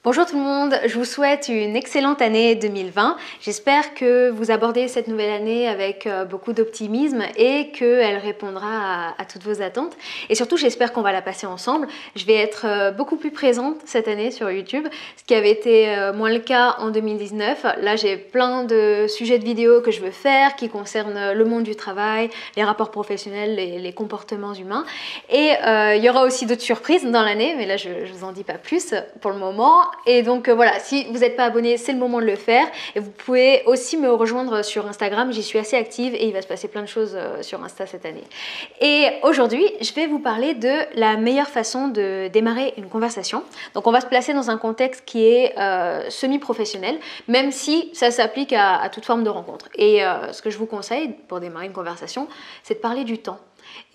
Bonjour tout le monde, je vous souhaite une excellente année 2020. J'espère que vous abordez cette nouvelle année avec beaucoup d'optimisme et qu'elle répondra à toutes vos attentes. Et surtout, j'espère qu'on va la passer ensemble. Je vais être beaucoup plus présente cette année sur YouTube, ce qui avait été moins le cas en 2019. Là, j'ai plein de sujets de vidéos que je veux faire qui concernent le monde du travail, les rapports professionnels, les comportements humains. Et il y aura aussi d'autres surprises dans l'année, mais là, je ne vous en dis pas plus pour le moment. Et donc voilà, si vous n'êtes pas abonné, c'est le moment de le faire. Et vous pouvez aussi me rejoindre sur Instagram, j'y suis assez active et il va se passer plein de choses sur Insta cette année. Et aujourd'hui, je vais vous parler de la meilleure façon de démarrer une conversation. Donc on va se placer dans un contexte qui est semi-professionnel, même si ça s'applique à toute forme de rencontre. Et ce que je vous conseille pour démarrer une conversation, c'est de parler du temps.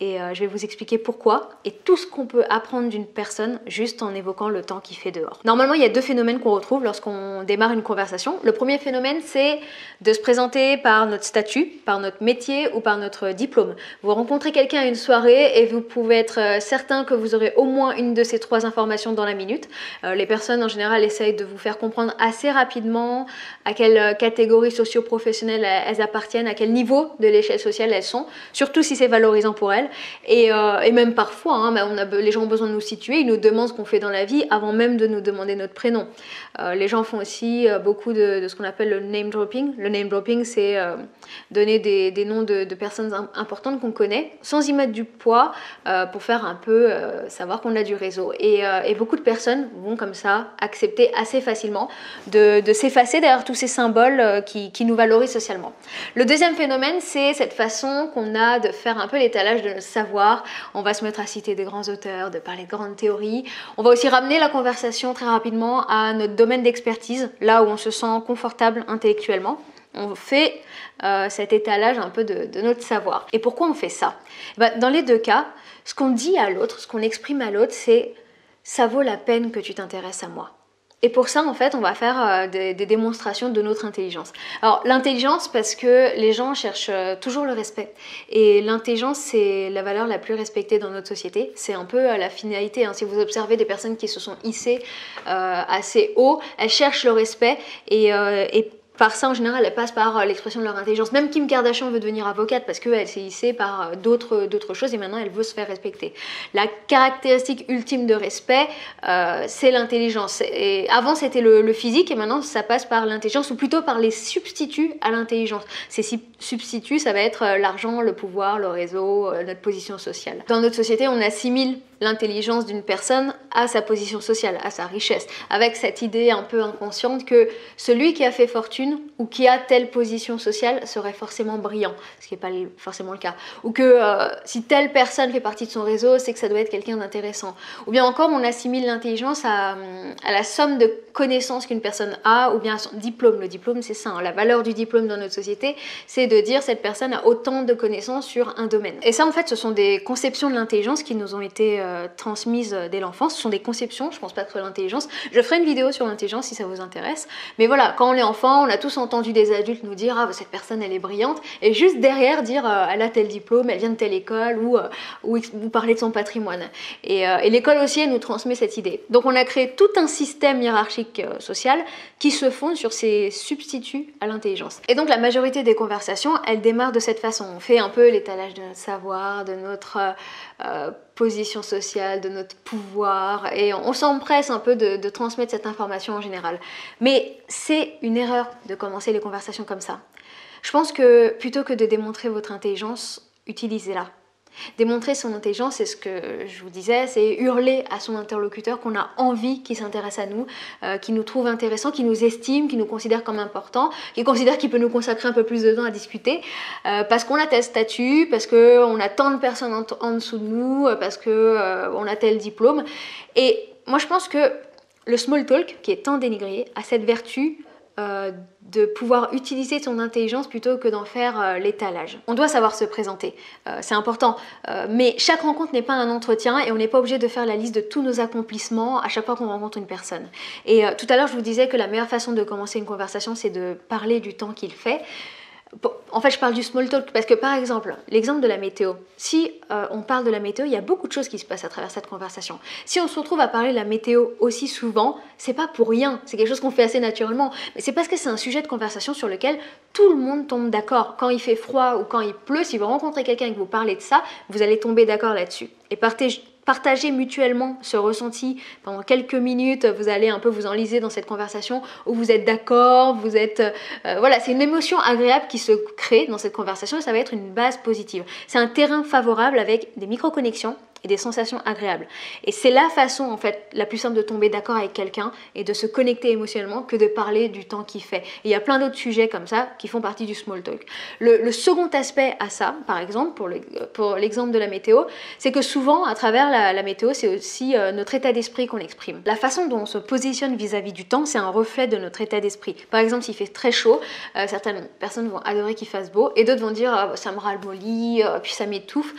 Et je vais vous expliquer pourquoi et tout ce qu'on peut apprendre d'une personne juste en évoquant le temps qu'il fait dehors. Normalement, il y a deux phénomènes qu'on retrouve lorsqu'on démarre une conversation. Le premier phénomène, c'est de se présenter par notre statut, par notre métier ou par notre diplôme. Vous rencontrez quelqu'un à une soirée et vous pouvez être certain que vous aurez au moins une de ces trois informations dans la minute. Les personnes en général essayent de vous faire comprendre assez rapidement à quelle catégorie socio-professionnelle elles appartiennent, à quel niveau de l'échelle sociale elles sont, surtout si c'est valorisant pour elles. Et même parfois, hein, les gens ont besoin de nous situer, ils nous demandent ce qu'on fait dans la vie avant même de nous demander notre prénom. Les gens font aussi beaucoup de ce qu'on appelle le name dropping. Le name dropping, c'est donner des noms de personnes importantes qu'on connaît sans y mettre du poids pour faire un peu savoir qu'on a du réseau. Et beaucoup de personnes vont comme ça accepter assez facilement de s'effacer derrière tous ces symboles qui nous valorisent socialement. Le deuxième phénomène, c'est cette façon qu'on a de faire un peu l'étalage de notre savoir. On va se mettre à citer des grands auteurs, de parler de grandes théories. On va aussi ramener la conversation très rapidement à notre domaine d'expertise, là où on se sent confortable intellectuellement. On fait cet étalage un peu de notre savoir. Et pourquoi on fait ça ? Dans les deux cas, ce qu'on dit à l'autre, ce qu'on exprime à l'autre, c'est « ça vaut la peine que tu t'intéresses à moi ». Et pour ça, en fait, on va faire des démonstrations de notre intelligence. Alors, l'intelligence, parce que les gens cherchent toujours le respect. Et l'intelligence, c'est la valeur la plus respectée dans notre société. C'est un peu la finalité. Hein. Si vous observez des personnes qui se sont hissées assez haut, elles cherchent le respect et par ça, en général, elles passent par l'expression de leur intelligence. Même Kim Kardashian veut devenir avocate parce qu'elle s'est hissée par d'autres choses et maintenant, elle veut se faire respecter. La caractéristique ultime de respect, c'est l'intelligence. Et avant, c'était le physique et maintenant, ça passe par l'intelligence ou plutôt par les substituts à l'intelligence. Ces substituts, ça va être l'argent, le pouvoir, le réseau, notre position sociale. Dans notre société, on assimile l'intelligence d'une personne à sa position sociale, à sa richesse, avec cette idée un peu inconsciente que celui qui a fait fortune ou qui a telle position sociale serait forcément brillant, ce qui n'est pas forcément le cas. Ou que si telle personne fait partie de son réseau, c'est que ça doit être quelqu'un d'intéressant. Ou bien encore, on assimile l'intelligence à la somme de connaissances qu'une personne a, ou bien à son diplôme. Le diplôme, c'est ça, hein. La valeur du diplôme dans notre société, c'est de dire cette personne a autant de connaissances sur un domaine. Et ça, en fait, ce sont des conceptions de l'intelligence qui nous ont été transmises dès l'enfance. Ce sont des conceptions, je pense pas que l'intelligence. Je ferai une vidéo sur l'intelligence si ça vous intéresse. Mais voilà, quand on est enfant, on a tous entendu des adultes nous dire « Ah, cette personne, elle est brillante », et juste derrière dire « Elle a tel diplôme, elle vient de telle école », ou vous parlez de son patrimoine. Et l'école aussi, elle nous transmet cette idée. Donc on a créé tout un système hiérarchique social qui se fonde sur ces substituts à l'intelligence. Et donc la majorité des conversations, elles démarrent de cette façon. On fait un peu l'étalage de notre savoir, de notre position sociale, de notre pouvoir, et on s'empresse un peu de transmettre cette information en général. Mais c'est une erreur de commencer les conversations comme ça. Je pense que plutôt que de démontrer votre intelligence, utilisez-la. Démontrer son intelligence, c'est ce que je vous disais, c'est hurler à son interlocuteur qu'on a envie qu'il s'intéresse à nous, qu'il nous trouve intéressant, qu'il nous estime, qu'il nous considère comme important, qu'il considère qu'il peut nous consacrer un peu plus de temps à discuter, parce qu'on a tel statut, parce qu'on a tant de personnes en dessous de nous, parce qu'on a tel diplôme. Et moi je pense que le small talk, qui est tant dénigré, a cette vertu de pouvoir utiliser son intelligence plutôt que d'en faire l'étalage. On doit savoir se présenter, c'est important, mais chaque rencontre n'est pas un entretien et on n'est pas obligé de faire la liste de tous nos accomplissements à chaque fois qu'on rencontre une personne. Et tout à l'heure, je vous disais que la meilleure façon de commencer une conversation, c'est de parler du temps qu'il fait. En fait, je parle du small talk parce que, par exemple, l'exemple de la météo. Si on parle de la météo, il y a beaucoup de choses qui se passent à travers cette conversation. Si on se retrouve à parler de la météo aussi souvent, c'est pas pour rien. C'est quelque chose qu'on fait assez naturellement. Mais c'est parce que c'est un sujet de conversation sur lequel tout le monde tombe d'accord. Quand il fait froid ou quand il pleut, si vous rencontrez quelqu'un et que vous parlez de ça, vous allez tomber d'accord là-dessus. Et partagez mutuellement ce ressenti pendant quelques minutes, vous allez un peu vous enliser dans cette conversation où vous êtes d'accord, vous êtes... voilà, c'est une émotion agréable qui se crée dans cette conversation et ça va être une base positive. C'est un terrain favorable avec des micro-connexions et des sensations agréables. Et c'est la façon en fait la plus simple de tomber d'accord avec quelqu'un et de se connecter émotionnellement que de parler du temps qu'il fait. Et il y a plein d'autres sujets comme ça qui font partie du small talk. Le second aspect à ça, par exemple, pour l'exemple de la météo, c'est que souvent à travers la météo, c'est aussi notre état d'esprit qu'on exprime. La façon dont on se positionne vis-à-vis du temps, c'est un reflet de notre état d'esprit. Par exemple, s'il fait très chaud, certaines personnes vont adorer qu'il fasse beau et d'autres vont dire ça me ramollit, puis ça m'étouffe.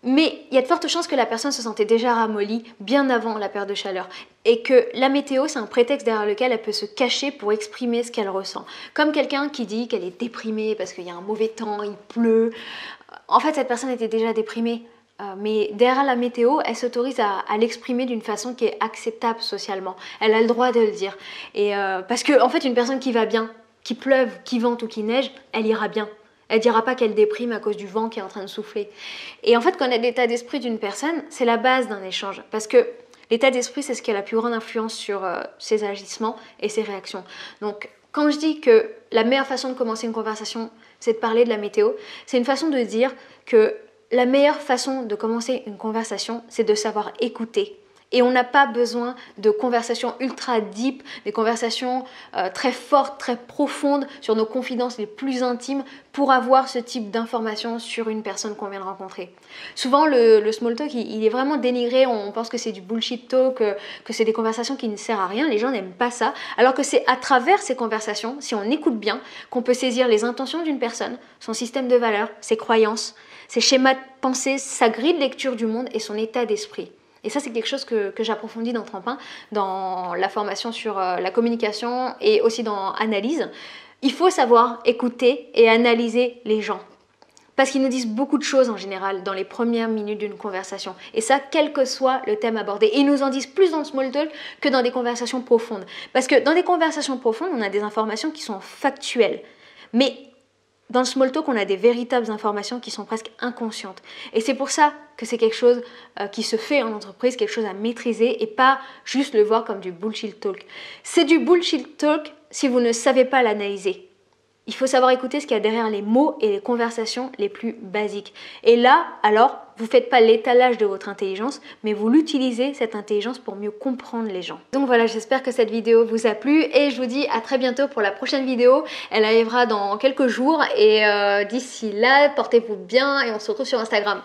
Mais il y a de fortes chances que la personne se sentait déjà ramollie bien avant la période de chaleur et que la météo, c'est un prétexte derrière lequel elle peut se cacher pour exprimer ce qu'elle ressent. Comme quelqu'un qui dit qu'elle est déprimée parce qu'il y a un mauvais temps, il pleut. En fait, cette personne était déjà déprimée. Mais derrière la météo, elle s'autorise à l'exprimer d'une façon qui est acceptable socialement. Elle a le droit de le dire. Et parce que, en fait, une personne qui va bien, qu'il pleuve, qu'il vente ou qu'il neige, elle ira bien. Elle ne dira pas qu'elle déprime à cause du vent qui est en train de souffler. Et en fait, connaître l'état d'esprit d'une personne, c'est la base d'un échange. Parce que l'état d'esprit, c'est ce qui a la plus grande influence sur ses agissements et ses réactions. Donc, quand je dis que la meilleure façon de commencer une conversation, c'est de parler de la météo, c'est une façon de dire que la meilleure façon de commencer une conversation, c'est de savoir écouter. Et on n'a pas besoin de conversations ultra deep, des conversations très fortes, très profondes sur nos confidences les plus intimes pour avoir ce type d'informations sur une personne qu'on vient de rencontrer. Souvent, le small talk, il est vraiment dénigré. On pense que c'est du bullshit talk, que c'est des conversations qui ne servent à rien. Les gens n'aiment pas ça. Alors que c'est à travers ces conversations, si on écoute bien, qu'on peut saisir les intentions d'une personne, son système de valeurs, ses croyances, ses schémas de pensée, sa grille de lecture du monde et son état d'esprit. Et ça, c'est quelque chose que j'approfondis dans Tremplin, dans la formation sur la communication et aussi dans Analyse. Il faut savoir écouter et analyser les gens. Parce qu'ils nous disent beaucoup de choses en général dans les premières minutes d'une conversation. Et ça, quel que soit le thème abordé. Et ils nous en disent plus dans le small talk que dans des conversations profondes. Parce que dans des conversations profondes, on a des informations qui sont factuelles. Mais dans le small talk, on a des véritables informations qui sont presque inconscientes. Et c'est pour ça que c'est quelque chose qui se fait en entreprise, quelque chose à maîtriser et pas juste le voir comme du bullshit talk. C'est du bullshit talk si vous ne savez pas l'analyser. Il faut savoir écouter ce qu'il y a derrière les mots et les conversations les plus basiques. Et là, alors, vous ne faites pas l'étalage de votre intelligence, mais vous l'utilisez, cette intelligence, pour mieux comprendre les gens. Donc voilà, j'espère que cette vidéo vous a plu et je vous dis à très bientôt pour la prochaine vidéo. Elle arrivera dans quelques jours et d'ici là, portez-vous bien et on se retrouve sur Instagram.